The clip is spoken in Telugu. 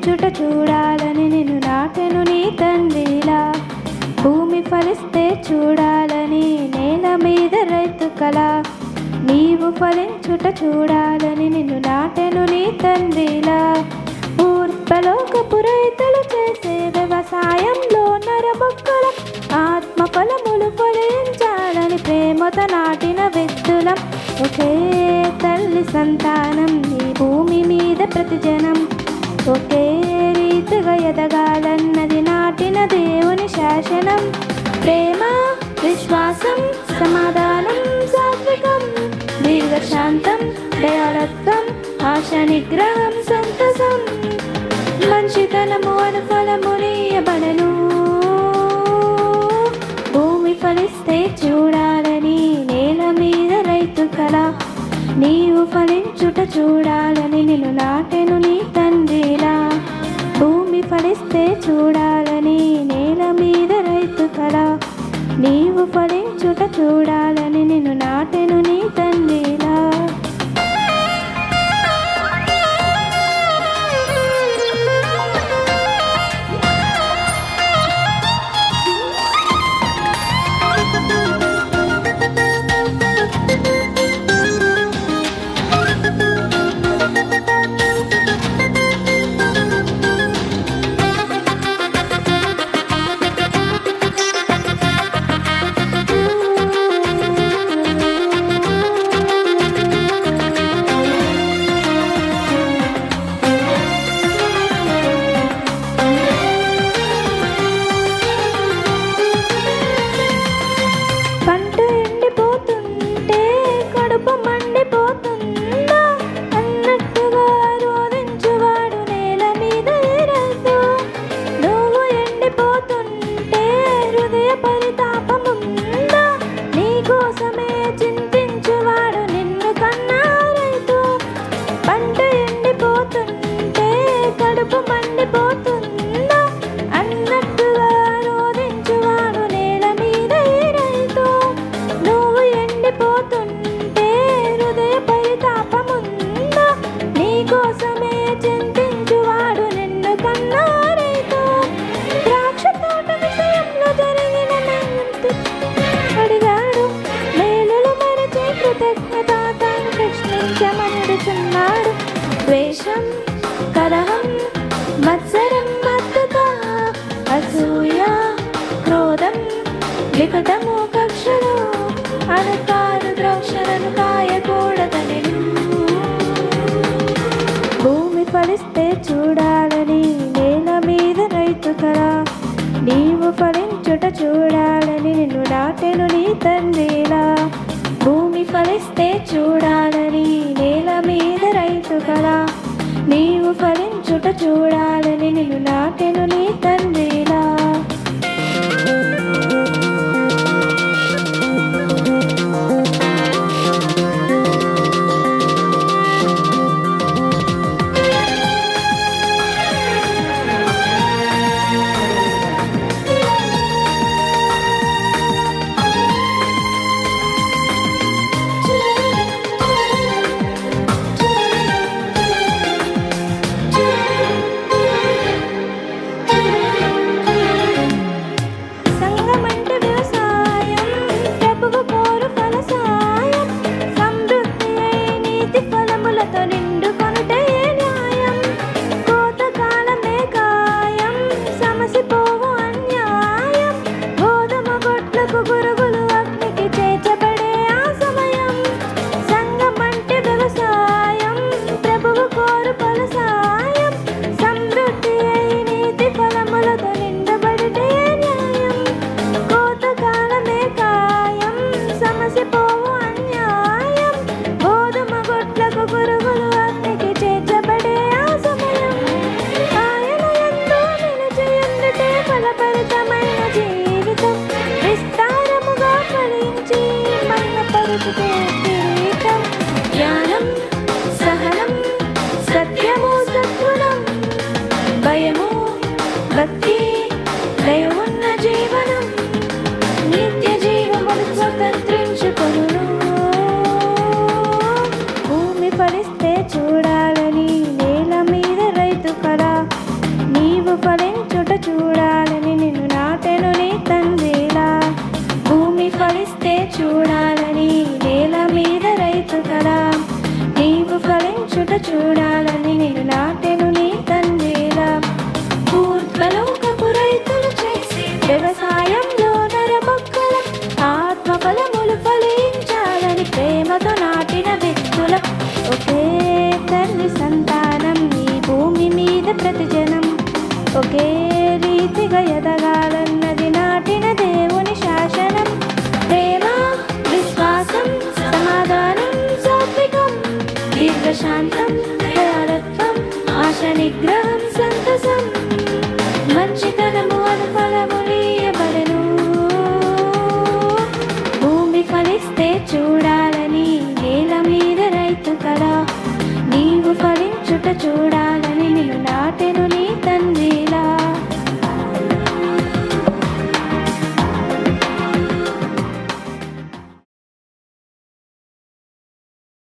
ఫలించుట చూడాలని నిన్ను నాటెను నీ తండ్రిలా. భూమి ఫలిస్తే చూడాలని నేల మీద రైతు కల. నీవు ఫలించుట చూడాలని నిన్ను నాటెను నీ తండ్రిలా. ఊర్ధ్వలోకపు రైతులు చేసే వ్యవసాయంలో నరమొక్కల ఆత్మ ఫలములు ఫలించాలని ప్రేమతో నాటిన విత్తులం. ఒకే తల్లి సంతానం ఈ భూమి మీద ప్రతి జనం ఒకే రీతిగా ఎదగాలన్నది నాటిన దేవుని శాసనం. ప్రేమ, విశ్వాసం, సమాధానం, సాత్వికం, దీర్ఘశాంతం, దయాళత్వం, ఆశ నిగ్రహం, సంతసం, మంచితనము అను ఫలమునియబడను. భూమి ఫలిస్తే చూడాలని నేల మీద రైతు కల. నీవు ఫలించుట చూడాలని నిన్ను నాటెను నీ తండ్రిలా. భూమి ఫలిస్తే చూడాలని నేల మీద రైతు కల. నీవు ఫలించుట చూడాలని నిన్ను నాటెను నీ తండ్రిలా. ద్వేషం, కలహం, మత్సరం, మత్తత, అసూయ, క్రోధం, వికటము, కక్షలు, అణకారు ద్రాక్షలను కాయకూడదనెను. భూమి ఫలిస్తే చూడాలని నేల మీద రైతు కల. నీవు ఫలించుట చూడాలని నిన్ను నాటెను నీ తండ్రిలా. భూమి ఫలిస్తే చూడాలని నేల మీద రైతు కల. నీవు ఫలించుట చూడాలని నిన్ను నాటెను నీ తండ్రిలా. నీవు ఫలించుట చూడాలని నేను నాటెను నీ తండ్రిలా. పూర్వలోకపు రైతులు చేసే వ్యవసాయంలో నరమొక్కల ఆత్మ ఫలములు ఫలించాలని ప్రేమతో నాటిన వ్యక్తుల ఒకే తల్లి సంతానం ఈ భూమి మీద ప్రతి జనం ఒకే రీతిగా ఎదగాలన్నది నాటిన దేవుని శాసనం. ప్రేమ, విశ్వాసం, సమాధానం, సాత్వికం, దీర్ఘశాంతం, దయాళత్వం, ఆశ నిగ్రహం, సంతసం, మంచితనము అను ఫలములీయబడెను. భూమి ఫలిస్తే చూడాలని నేల మీద రైతు కళ నీవు ఫలించుట చూడాలని